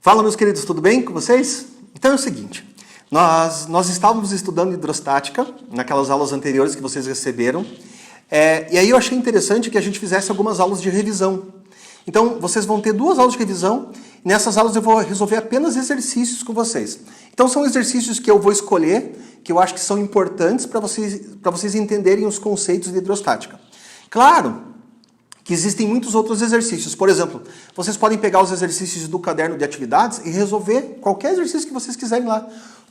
Fala, meus queridos, tudo bem com vocês? Então é o seguinte, nós estávamos estudando hidrostática naquelas aulas anteriores que vocês receberam, e aí eu achei interessante que a gente fizesse algumas aulas de revisão. Então, vocês vão ter 2 aulas de revisão, e nessas aulas eu vou resolver apenas exercícios com vocês. Então, são exercícios que eu vou escolher, que eu acho que são importantes para vocês entenderem os conceitos de hidrostática. Claro que existem muitos outros exercícios. Por exemplo, vocês podem pegar os exercícios do caderno de atividades e resolver qualquer exercício que vocês quiserem lá.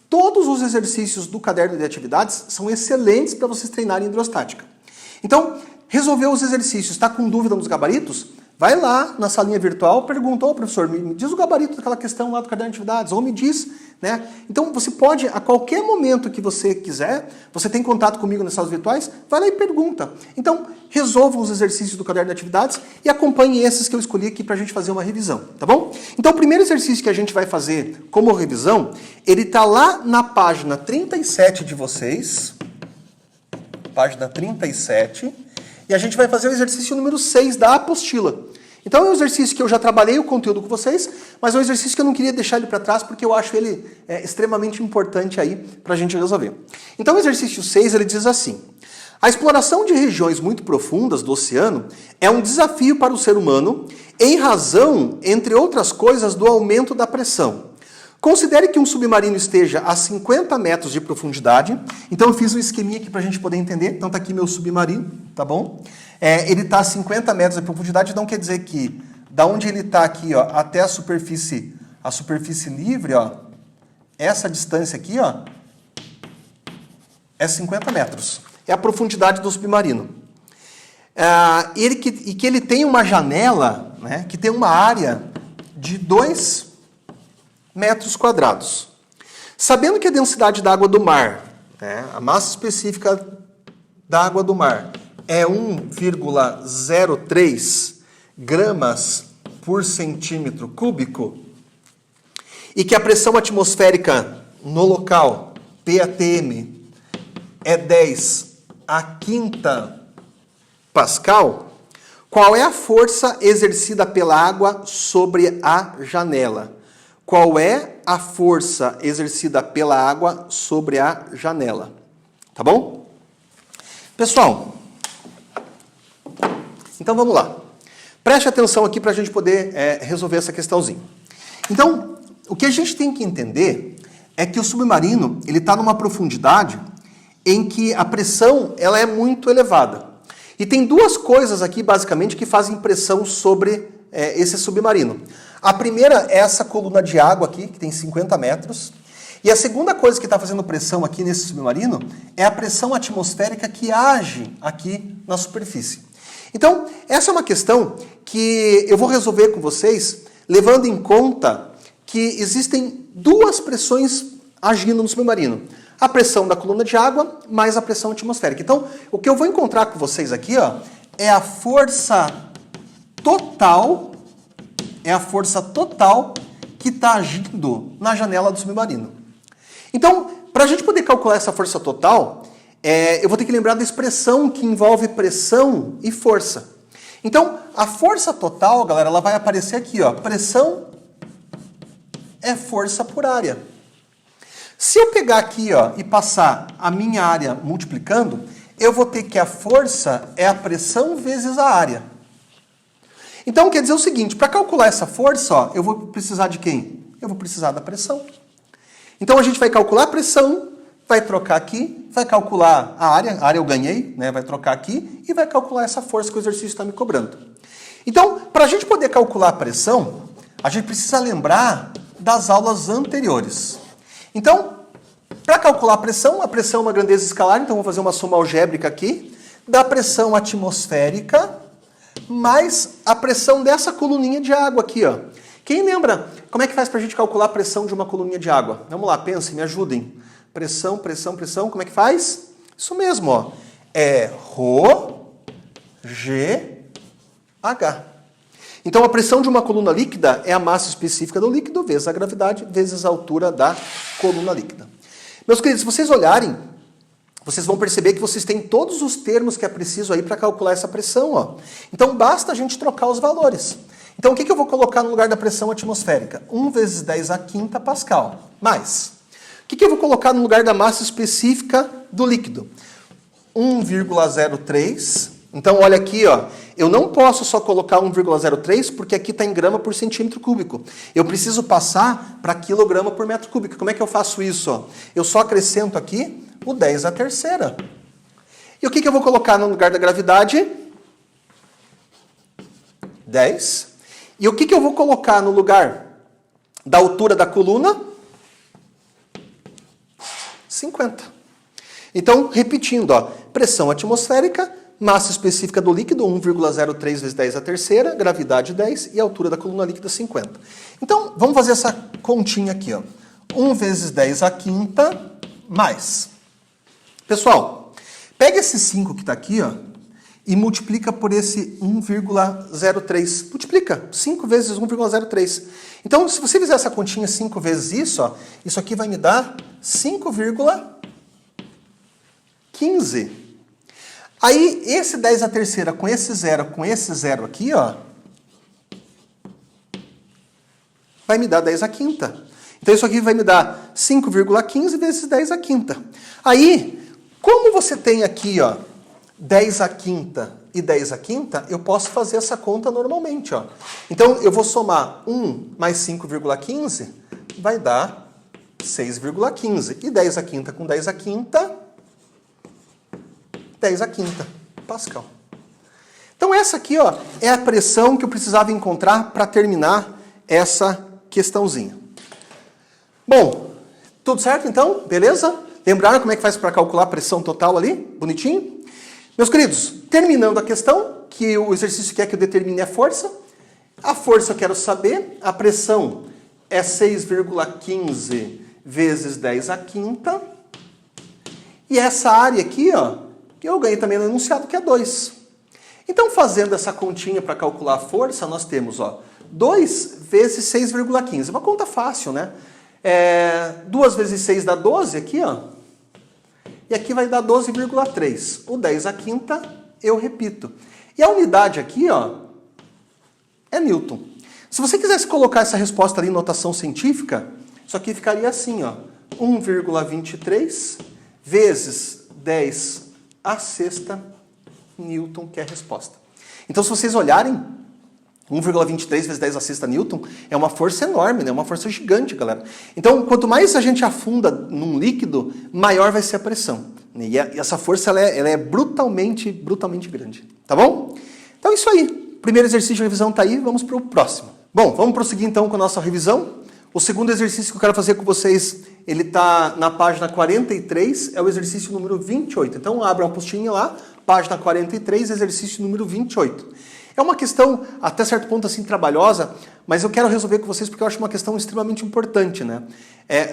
Todos os exercícios do caderno de atividades são excelentes para vocês treinarem hidrostática. Então, resolveu os exercícios, está com dúvida nos gabaritos? Vai lá na salinha virtual, pergunta, ô professor, me diz o gabarito daquela questão lá do caderno de atividades, ou me diz, né? Então você pode, a qualquer momento que você quiser, você tem contato comigo nas salas virtuais, vai lá e pergunta. Então, resolvam os exercícios do caderno de atividades e acompanhe esses que eu escolhi aqui para a gente fazer uma revisão, tá bom? Então o primeiro exercício que a gente vai fazer como revisão, ele está lá na página 37 de vocês, página 37, e a gente vai fazer o exercício número 6 da apostila. Então é um exercício que eu já trabalhei o conteúdo com vocês, mas é um exercício que eu não queria deixar ele para trás porque eu acho ele extremamente importante aí para a gente resolver. Então o exercício 6 ele diz assim: a exploração de regiões muito profundas do oceano é um desafio para o ser humano em razão, entre outras coisas, do aumento da pressão. Considere que um submarino esteja a 50 metros de profundidade. Então eu fiz um esqueminha aqui para a gente poder entender. Então está aqui meu submarino, tá bom? Ele está a 50 metros de profundidade, então quer dizer que da onde ele está aqui, ó, até a superfície livre, ó, essa distância aqui, ó, é 50 metros. É a profundidade do submarino. E que ele tem uma janela, né, que tem uma área de 2 metros quadrados. Sabendo que a densidade da água do mar, né, a massa específica da água do mar, é 1,03 gramas por centímetro cúbico, e que a pressão atmosférica no local, PATM, é 10 a quinta pascal, qual é a força exercida pela água sobre a janela? Qual é a força exercida pela água sobre a janela? Tá bom? Pessoal, então vamos lá. Preste atenção aqui para a gente poder resolver essa questãozinha. Então, o que a gente tem que entender é que o submarino ele está numa profundidade em que a pressão ela é muito elevada. E tem 2 coisas aqui, basicamente, que fazem pressão sobre esse submarino. A primeira é essa coluna de água aqui, que tem 50 metros. E a segunda coisa que está fazendo pressão aqui nesse submarino é a pressão atmosférica que age aqui na superfície. Então, essa é uma questão que eu vou resolver com vocês, levando em conta que existem 2 pressões agindo no submarino. A pressão da coluna de água mais a pressão atmosférica. Então, o que eu vou encontrar com vocês aqui, ó, é a força total que está agindo na janela do submarino. Então, para a gente poder calcular essa força total, eu vou ter que lembrar da expressão que envolve pressão e força. Então, a força total, galera, ela vai aparecer aqui, ó. Pressão é força por área. Se eu pegar aqui, ó, e passar a minha área multiplicando, eu vou ter que a força é a pressão vezes a área. Então, quer dizer o seguinte, para calcular essa força, ó, eu vou precisar de quem? Eu vou precisar da pressão. Então, a gente vai calcular a pressão, vai trocar aqui, vai calcular a área eu ganhei, né, vai trocar aqui, e vai calcular essa força que o exercício está me cobrando. Então, para a gente poder calcular a pressão, a gente precisa lembrar das aulas anteriores. Então, para calcular a pressão é uma grandeza escalar, então vou fazer uma soma algébrica aqui, da pressão atmosférica, mais a pressão dessa coluninha de água aqui, ó. Quem lembra como é que faz para a gente calcular a pressão de uma coluninha de água? Vamos lá, pensem, me ajudem. Pressão, como é que faz? Isso mesmo, ó. É ρ, G, H. Então a pressão de uma coluna líquida é a massa específica do líquido vezes a gravidade vezes a altura da coluna líquida. Meus queridos, se vocês olharem, vocês vão perceber que vocês têm todos os termos que é preciso aí para calcular essa pressão, ó. Então basta a gente trocar os valores. Então, o que eu vou colocar no lugar da pressão atmosférica? 1 vezes 10 a quinta Pascal. Mais. O que eu vou colocar no lugar da massa específica do líquido? 1,03. Então, olha aqui, ó. Eu não posso só colocar 1,03 porque aqui está em grama por centímetro cúbico. Eu preciso passar para quilograma por metro cúbico. Como é que eu faço isso? Ó? Eu só acrescento aqui o 10 à terceira. E o que eu vou colocar no lugar da gravidade? 10. E o que eu vou colocar no lugar da altura da coluna? 50. Então, repetindo, ó, pressão atmosférica, massa específica do líquido, 1,03 vezes 10 à terceira, gravidade 10 e altura da coluna líquida 50. Então, vamos fazer essa continha aqui, ó. 1 vezes 10 à quinta, mais. Pessoal, pega esse 5 que está aqui, ó, e multiplica por esse 1,03. Multiplica 5 vezes 1,03. Então, se você fizer essa continha 5 vezes isso, ó, isso aqui vai me dar 5,15. Aí, esse 10 à terceira com esse zero aqui, ó, vai me dar 10 à quinta. Então, isso aqui vai me dar 5,15 vezes 10 à quinta. Aí, como você tem aqui, ó, 10 à quinta e 10 à quinta, eu posso fazer essa conta normalmente, ó. Então, eu vou somar 1 mais 5,15, vai dar 6,15. E 10 à quinta com 10 à quinta, 10 à quinta Pascal. Então, essa aqui, ó, é a pressão que eu precisava encontrar para terminar essa questãozinha. Bom, tudo certo então? Beleza? Lembraram como é que faz para calcular a pressão total ali? Bonitinho? Meus queridos, terminando a questão, que o exercício quer que eu determine a força. A força eu quero saber, a pressão é 6,15 vezes 10 à quinta. E essa área aqui, ó, eu ganhei também no enunciado, que é 2. Então, fazendo essa continha para calcular a força, nós temos, ó, 2 vezes 6,15. Uma conta fácil, né? 2 vezes 6 dá 12 aqui, ó. E aqui vai dar 12,3. O 10 à quinta, eu repito. E a unidade aqui, ó, é Newton. Se você quisesse colocar essa resposta ali em notação científica, isso aqui ficaria assim, ó. 1,23 vezes 10 à sexta Newton, que é a resposta. Então, se vocês olharem, 1,23 vezes 10 à sexta Newton é uma força enorme, né? Uma força gigante, galera. Então, quanto mais a gente afunda num líquido, maior vai ser a pressão. E essa força ela é brutalmente grande. Tá bom? Então é isso aí. Primeiro exercício de revisão tá aí, vamos para o próximo. Bom, vamos prosseguir então com a nossa revisão. O segundo exercício que eu quero fazer com vocês, ele tá na página 43, é o exercício número 28. Então, abra uma apostinha lá, página 43, exercício número 28. É uma questão, até certo ponto, assim, trabalhosa, mas eu quero resolver com vocês porque eu acho uma questão extremamente importante, né?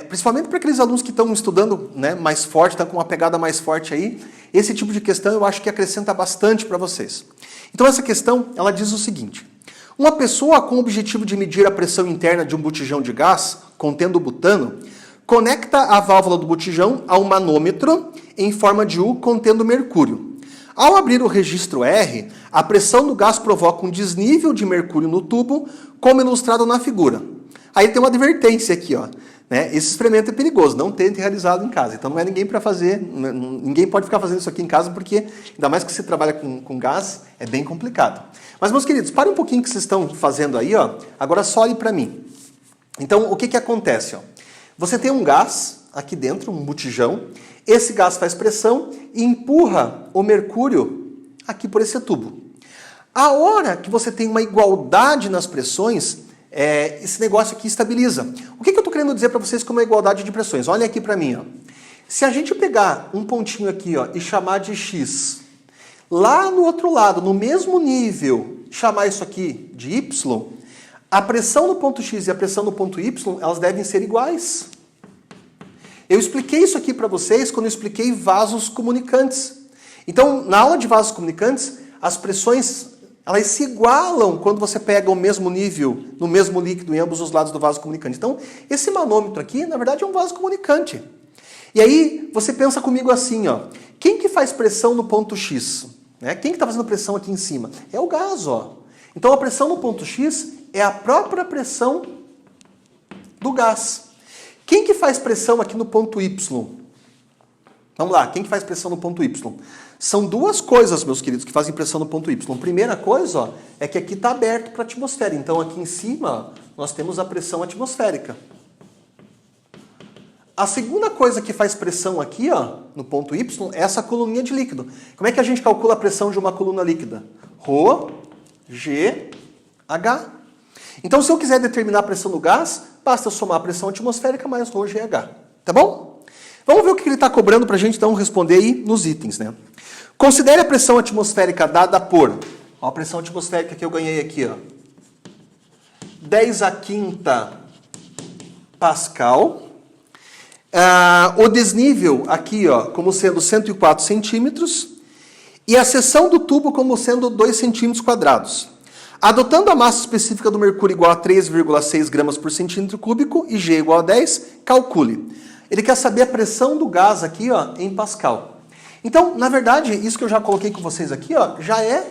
Principalmente para aqueles alunos que estão estudando, né, mais forte, estão com uma pegada mais forte aí, esse tipo de questão eu acho que acrescenta bastante para vocês. Então essa questão, ela diz o seguinte: uma pessoa com o objetivo de medir a pressão interna de um botijão de gás contendo butano, conecta a válvula do botijão a um manômetro em forma de U contendo mercúrio. Ao abrir o registro R, a pressão do gás provoca um desnível de mercúrio no tubo, como ilustrado na figura. Aí tem uma advertência aqui, ó. Né? Esse experimento é perigoso, não tente realizá-lo em casa. Então não é ninguém para fazer, ninguém pode ficar fazendo isso aqui em casa, porque ainda mais que você trabalha com gás, é bem complicado. Mas, meus queridos, parem um pouquinho o que vocês estão fazendo aí, ó. Agora só olhe para mim. Então, o que acontece? Ó? Você tem um gás aqui dentro, um botijão. Esse gás faz pressão e empurra o mercúrio aqui por esse tubo. A hora que você tem uma igualdade nas pressões, esse negócio aqui estabiliza. O que eu estou querendo dizer para vocês com uma igualdade de pressões? Olha aqui para mim. Ó. Se a gente pegar um pontinho aqui, ó, e chamar de X, lá no outro lado, no mesmo nível, chamar isso aqui de Y, a pressão no ponto X e a pressão no ponto Y, elas devem ser iguais. Eu expliquei isso aqui para vocês quando eu expliquei vasos comunicantes. Então, na aula de vasos comunicantes, as pressões elas se igualam quando você pega o mesmo nível no mesmo líquido em ambos os lados do vaso comunicante. Então, esse manômetro aqui, na verdade, é um vaso comunicante. E aí, você pensa comigo assim, ó. Quem que faz pressão no ponto X? Né? Quem que está fazendo pressão aqui em cima? É o gás, ó. Então a pressão no ponto X é a própria pressão do gás. Quem que faz pressão aqui no ponto Y? Vamos lá, quem que faz pressão no ponto Y? São duas coisas, meus queridos, que fazem pressão no ponto Y. Primeira coisa, ó, é que aqui está aberto para a atmosfera. Então aqui em cima, ó, nós temos a pressão atmosférica. A segunda coisa que faz pressão aqui, ó, no ponto Y, é essa coluninha de líquido. Como é que a gente calcula a pressão de uma coluna líquida? Rho, G, H. Então, se eu quiser determinar a pressão do gás, basta eu somar a pressão atmosférica mais Rho, G, H. Tá bom? Vamos ver o que ele está cobrando para a gente então responder aí nos itens, né? Considere a pressão atmosférica dada por... Ó, a pressão atmosférica que eu ganhei aqui, ó. 10 a quinta Pascal. O desnível aqui, ó, como sendo 104 centímetros. E a seção do tubo como sendo 2 centímetros quadrados. Adotando a massa específica do mercúrio igual a 3,6 gramas por centímetro cúbico e G igual a 10, calcule. Ele quer saber a pressão do gás aqui, ó, em Pascal. Então, na verdade, isso que eu já coloquei com vocês aqui, ó, já é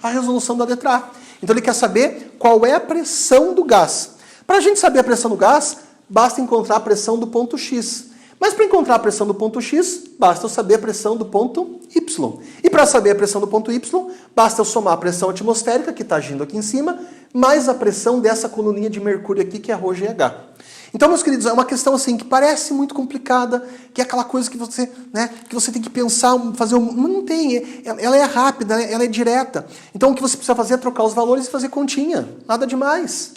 a resolução da letra A. Então ele quer saber qual é a pressão do gás. Para a gente saber a pressão do gás, basta encontrar a pressão do ponto X. Mas para encontrar a pressão do ponto X, basta eu saber a pressão do ponto Y. E para saber a pressão do ponto Y, basta eu somar a pressão atmosférica, que está agindo aqui em cima, mais a pressão dessa coluninha de mercúrio aqui, que é ρGH. Então, meus queridos, é uma questão assim que parece muito complicada, que é aquela coisa que você, né, que você tem que pensar, fazer não tem, ela é rápida, ela é direta. Então, o que você precisa fazer é trocar os valores e fazer continha, nada demais.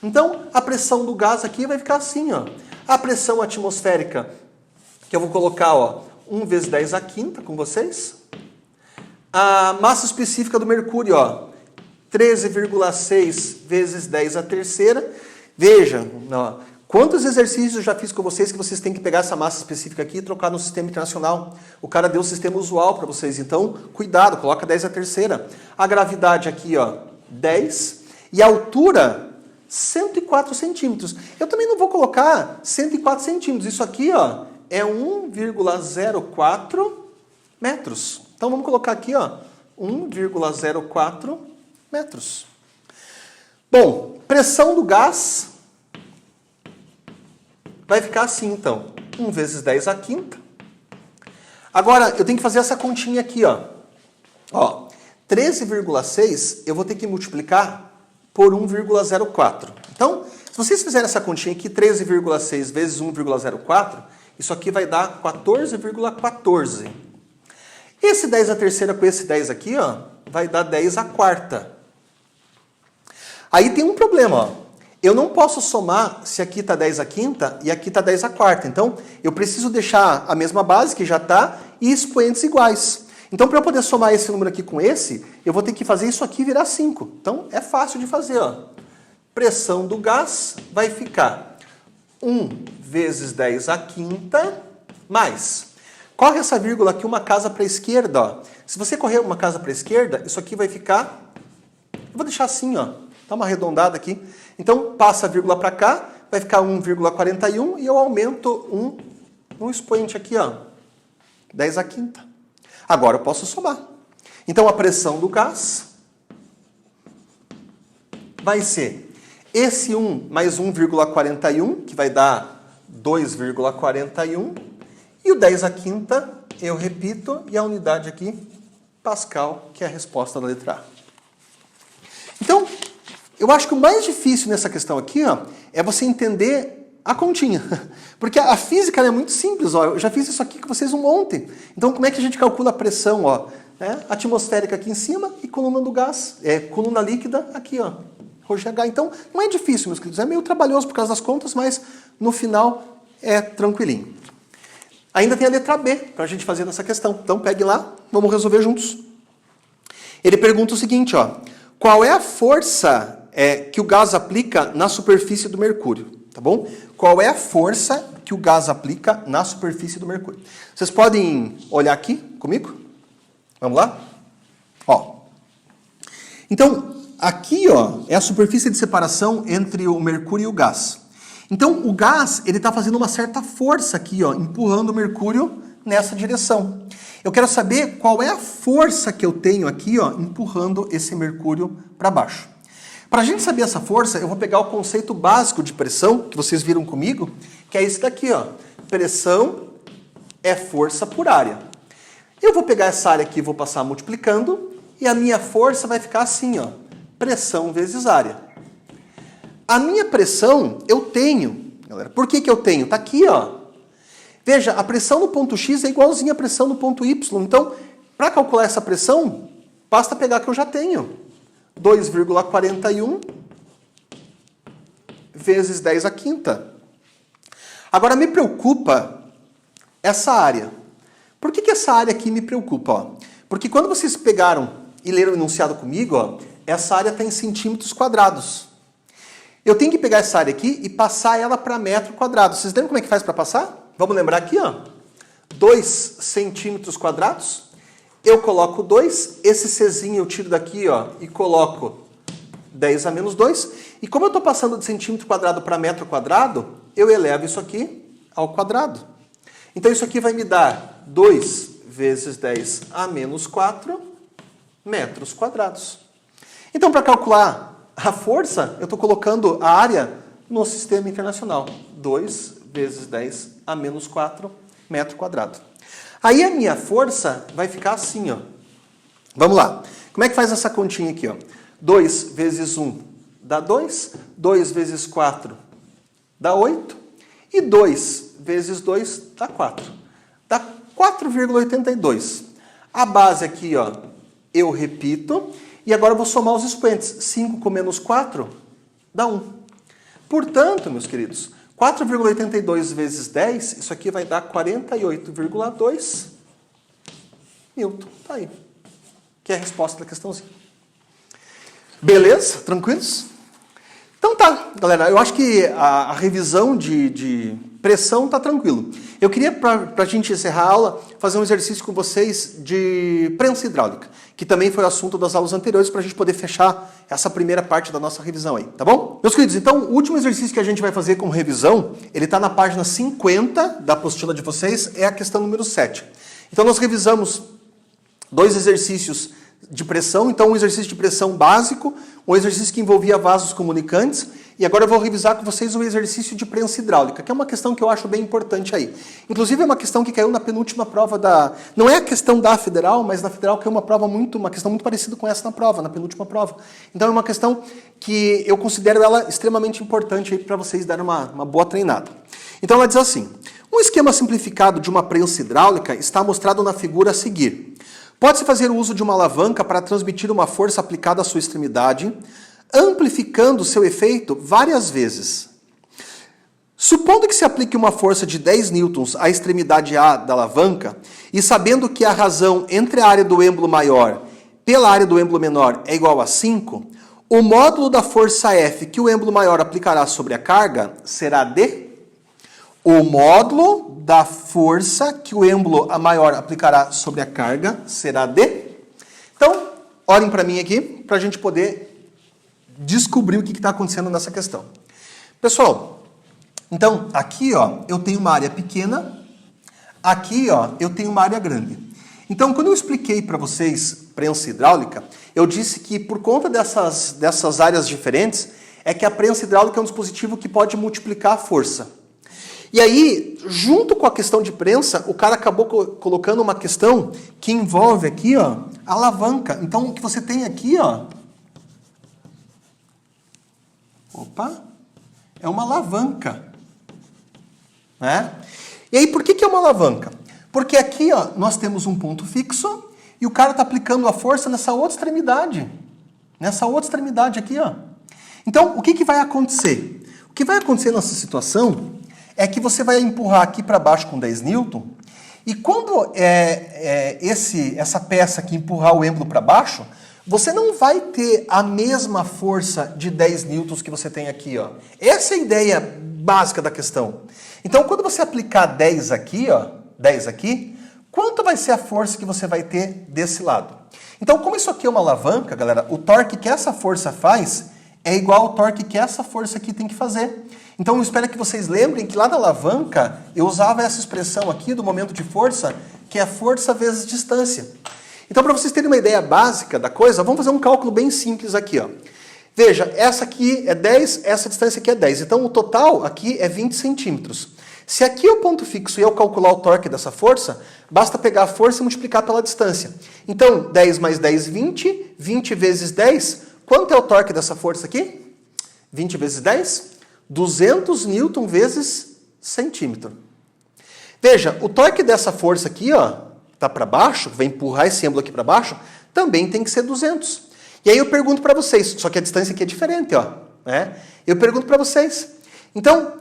Então, a pressão do gás aqui vai ficar assim, ó. A pressão atmosférica, que eu vou colocar, ó, 1 vezes 10 a quinta com vocês. A massa específica do mercúrio, ó, 13,6 vezes 10 a terceira. Veja, ó, quantos exercícios eu já fiz com vocês que vocês têm que pegar essa massa específica aqui e trocar no sistema internacional. O cara deu o sistema usual para vocês, então cuidado, coloca 10 a terceira. A gravidade aqui, ó, 10. E a altura, 104 centímetros. Eu também não vou colocar 104 centímetros. Isso aqui, ó, é 1,04 metros. Então vamos colocar aqui, ó, 1,04 metros. Bom, pressão do gás vai ficar assim, então. 1 vezes 10 a quinta. Agora, eu tenho que fazer essa continha aqui, ó. Ó, 13,6 eu vou ter que multiplicar por 1,04. Então, se vocês fizerem essa continha aqui, 13,6 vezes 1,04, isso aqui vai dar 14,14. Esse 10 a terceira com esse 10 aqui, ó, vai dar 10 a quarta. Aí tem um problema, ó. Eu não posso somar se aqui está 10 a quinta e aqui está 10 a quarta. Então, eu preciso deixar a mesma base, que já está, e expoentes iguais. Então, para eu poder somar esse número aqui com esse, eu vou ter que fazer isso aqui virar 5. Então, é fácil de fazer, ó. Pressão do gás vai ficar 1 vezes 10 a quinta, mais. Corre essa vírgula aqui uma casa para a esquerda, ó. Se você correr uma casa para a esquerda, isso aqui vai ficar... Eu vou deixar assim, ó. Dá uma arredondada aqui. Então, passa a vírgula para cá, vai ficar 1,41 e eu aumento um expoente aqui, ó. 10 a quinta. Agora eu posso somar. Então, a pressão do gás vai ser esse 1 mais 1,41, que vai dar 2,41. E o 10 a quinta, eu repito, e a unidade aqui, Pascal, que é a resposta da letra A. Então, eu acho que o mais difícil nessa questão aqui, ó, é você entender a continha. Porque a física é muito simples, ó. Eu já fiz isso aqui com vocês ontem. Então, como é que a gente calcula a pressão, ó? Atmosférica aqui em cima e coluna do gás, coluna líquida aqui, ó. ρGH. Então, não é difícil, meus queridos. É meio trabalhoso por causa das contas, mas no final é tranquilinho. Ainda tem a letra B para a gente fazer nessa questão. Então, pegue lá, vamos resolver juntos. Ele pergunta o seguinte, ó. Qual é a força que o gás aplica na superfície do mercúrio? Tá bom? Qual é a força que o gás aplica na superfície do mercúrio? Vocês podem olhar aqui comigo? Vamos lá? Ó. Então, aqui, ó, é a superfície de separação entre o mercúrio e o gás. Então, o gás, ele está fazendo uma certa força aqui, ó, empurrando o mercúrio nessa direção. Eu quero saber qual é a força que eu tenho aqui, ó, empurrando esse mercúrio para baixo. Para a gente saber essa força, eu vou pegar o conceito básico de pressão, que vocês viram comigo, que é esse daqui, ó. Pressão é força por área. Eu vou pegar essa área aqui e vou passar multiplicando, e a minha força vai ficar assim, ó. Pressão vezes área. A minha pressão, eu tenho, galera. Por que eu tenho? Está aqui, ó. Veja, a pressão no ponto X é igualzinha à pressão no ponto Y. Então, para calcular essa pressão, basta pegar que eu já tenho. 2,41 vezes 10 à quinta. Agora, me preocupa essa área. Por que essa área aqui me preocupa? Ó? Porque quando vocês pegaram e leram o enunciado comigo, ó, essa área está em centímetros quadrados. Eu tenho que pegar essa área aqui e passar ela para metro quadrado. Vocês lembram como é que faz para passar? Vamos lembrar aqui, ó. 2 centímetros quadrados. Eu coloco 2. Esse Czinho eu tiro daqui, ó, e coloco 10 a menos 2. E como eu estou passando de centímetro quadrado para metro quadrado, eu elevo isso aqui ao quadrado. Então isso aqui vai me dar 2 vezes 10 a menos 4 metros quadrados. Então, para calcular a força, eu estou colocando a área no sistema internacional. 2 vezes 10 a menos 4 metro quadrado. Aí a minha força vai ficar assim, ó. Vamos lá. Como é que faz essa continha aqui, ó? 2 vezes 1 dá 2. 2 vezes 4 dá 8. E 2 vezes 2 dá 4. Dá 4,82. A base aqui, ó, eu repito. E agora eu vou somar os expoentes. 5 com menos 4 dá 1. Portanto, meus queridos, 4,82 vezes 10, isso aqui vai dar 48,2 Newton. Tá aí. Que é a resposta da questãozinha. Beleza? Tranquilos? Então tá, galera. Eu acho que a revisão de pressão tá tranquilo. Eu queria, para a gente encerrar a aula, fazer um exercício com vocês de prensa hidráulica, que também foi o assunto das aulas anteriores, para a gente poder fechar essa primeira parte da nossa revisão aí, tá bom? Meus queridos, então, o último exercício que a gente vai fazer com revisão, ele está na página 50 da apostila de vocês, é a questão número 7. Então, nós revisamos 2 exercícios de pressão, então um exercício de pressão básico, um exercício que envolvia vasos comunicantes, e agora eu vou revisar com vocês o exercício de prensa hidráulica, que é uma questão que eu acho bem importante aí. Inclusive é uma questão que caiu na penúltima prova da... Não é a questão da Federal, mas na Federal caiu uma questão muito parecida com essa na prova, na penúltima prova. Então é uma questão que eu considero ela extremamente importante aí para vocês darem uma boa treinada. Então ela diz assim: um esquema simplificado de uma prensa hidráulica está mostrado na figura a seguir. Pode-se fazer uso de uma alavanca para transmitir uma força aplicada à sua extremidade, amplificando seu efeito várias vezes. Supondo que se aplique uma força de 10 newtons à extremidade A da alavanca, e sabendo que a razão entre a área do êmbolo maior pela área do êmbolo menor é igual a 5, o módulo da força F que o êmbolo maior aplicará sobre a carga será D. O módulo da força que o êmbolo maior aplicará sobre a carga será D. Então, olhem para mim aqui, para a gente poder descobrir o que está acontecendo nessa questão. Pessoal, então, aqui ó, eu tenho uma área pequena, aqui ó, eu tenho uma área grande. Então, quando eu expliquei para vocês prensa hidráulica, eu disse que por conta dessas áreas diferentes, é que a prensa hidráulica é um dispositivo que pode multiplicar a força. E aí, junto com a questão de prensa, o cara acabou colocando uma questão que envolve aqui, ó, a alavanca. Então, o que você tem aqui, ó, é uma alavanca, né? E aí, por que é uma alavanca? Porque aqui, ó, nós temos um ponto fixo e o cara está aplicando a força nessa outra extremidade. Nessa outra extremidade aqui, ó. Então, o que vai acontecer? O que vai acontecer nessa situação é que você vai empurrar aqui para baixo com 10 newton, e quando essa peça aqui empurrar o êmbolo para baixo, você não vai ter a mesma força de 10 newtons que você tem aqui, ó. Essa é a ideia básica da questão. Então, quando você aplicar 10 aqui, ó, 10 aqui, quanto vai ser a força que você vai ter desse lado? Então, como isso aqui é uma alavanca, galera, o torque que essa força faz é igual ao torque que essa força aqui tem que fazer. Então eu espero que vocês lembrem que lá na alavanca eu usava essa expressão aqui do momento de força, que é força vezes distância. Então para vocês terem uma ideia básica da coisa, vamos fazer um cálculo bem simples aqui, ó. Veja, essa aqui é 10, essa distância aqui é 10. Então o total aqui é 20 centímetros. Se aqui é o ponto fixo e eu calcular o torque dessa força, basta pegar a força e multiplicar pela distância. Então 10 mais 10, 20. 20 vezes 10, quanto é o torque dessa força aqui? 20 vezes 10? 200 newton vezes centímetro. Veja, o torque dessa força aqui, ó, tá para baixo, vai empurrar esse ângulo aqui para baixo, também tem que ser 200. E aí eu pergunto para vocês, só que a distância aqui é diferente, ó, né? Eu pergunto para vocês. Então,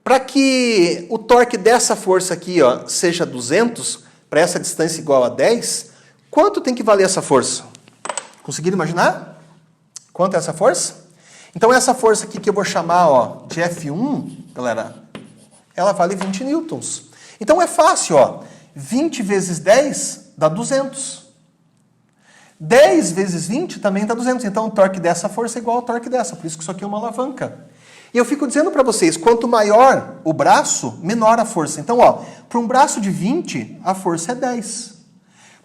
para que o torque dessa força aqui, ó, seja 200, para essa distância igual a 10, quanto tem que valer essa força? Conseguiram imaginar? Quanto é essa força? Então essa força aqui que eu vou chamar, ó, de F1, galera, ela vale 20 newtons. Então é fácil, ó. 20 vezes 10 dá 200. 10 vezes 20 também dá 200. Então o torque dessa força é igual ao torque dessa. Por isso que isso aqui é uma alavanca. E eu fico dizendo para vocês, quanto maior o braço, menor a força. Então, ó, para um braço de 20, a força é 10.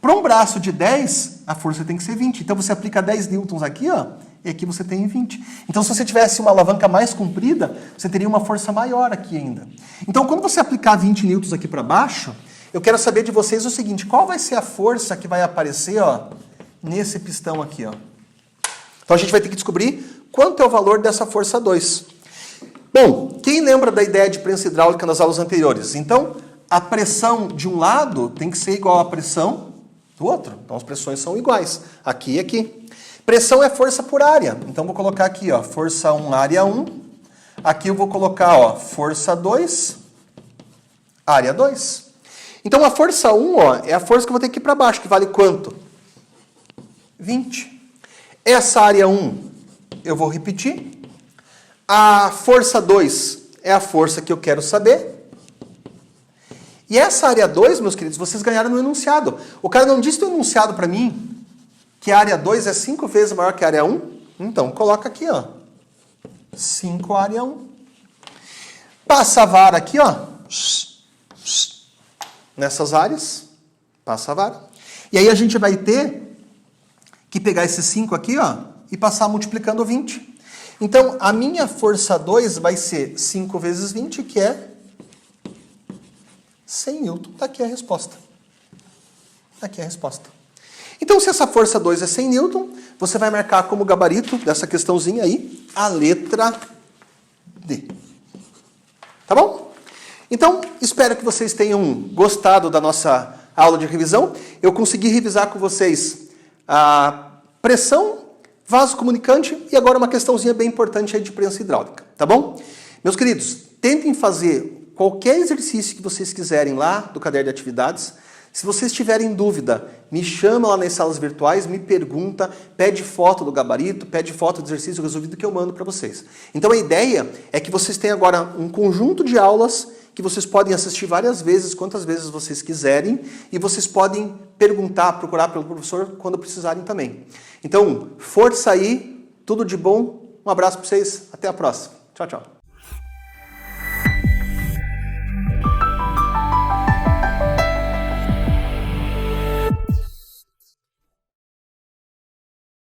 Para um braço de 10, a força tem que ser 20. Então você aplica 10 newtons aqui, ó, e aqui você tem 20. Então se você tivesse uma alavanca mais comprida, você teria uma força maior aqui ainda. Então quando você aplicar 20 newtons aqui para baixo, eu quero saber de vocês o seguinte, qual vai ser a força que vai aparecer, ó, nesse pistão aqui, ó. Então a gente vai ter que descobrir quanto é o valor dessa força 2. Bom, quem lembra da ideia de prensa hidráulica nas aulas anteriores? Então, a pressão de um lado tem que ser igual à pressão do outro. Então as pressões são iguais, aqui e aqui. Pressão é força por área. Então vou colocar aqui, ó, força 1, área 1. Aqui eu vou colocar, ó, força 2, área 2. Então a força 1, ó, é a força que eu vou ter que ir para baixo, que vale quanto? 20. Essa área 1 eu vou repetir. A força 2 é a força que eu quero saber. E essa área 2, meus queridos, vocês ganharam no enunciado. O cara não disse no enunciado para mim que a área 2 é 5 vezes maior que a área 1? Então, coloca aqui, ó. 5 área 1. Passa a vara aqui, ó. Nessas áreas. Passa a vara. E aí a gente vai ter que pegar esses 5 aqui, ó, e passar multiplicando 20. Então, a minha força 2 vai ser 5 vezes 20, que é 100 newton. Está aqui a resposta. Está aqui a resposta. Então, se essa força 2 é 100 newton, você vai marcar como gabarito dessa questãozinha aí a letra D. Tá bom? Então, espero que vocês tenham gostado da nossa aula de revisão. Eu consegui revisar com vocês a pressão, vaso comunicante e agora uma questãozinha bem importante aí de prensa hidráulica. Tá bom? Meus queridos, tentem fazer qualquer exercício que vocês quiserem lá do caderno de atividades. Se vocês tiverem dúvida, me chama lá nas salas virtuais, me pergunta, pede foto do gabarito, pede foto do exercício resolvido que eu mando para vocês. Então a ideia é que vocês tenham agora um conjunto de aulas que vocês podem assistir várias vezes, quantas vezes vocês quiserem, e vocês podem perguntar, procurar pelo professor quando precisarem também. Então, força aí, tudo de bom, um abraço para vocês, até a próxima. Tchau, tchau.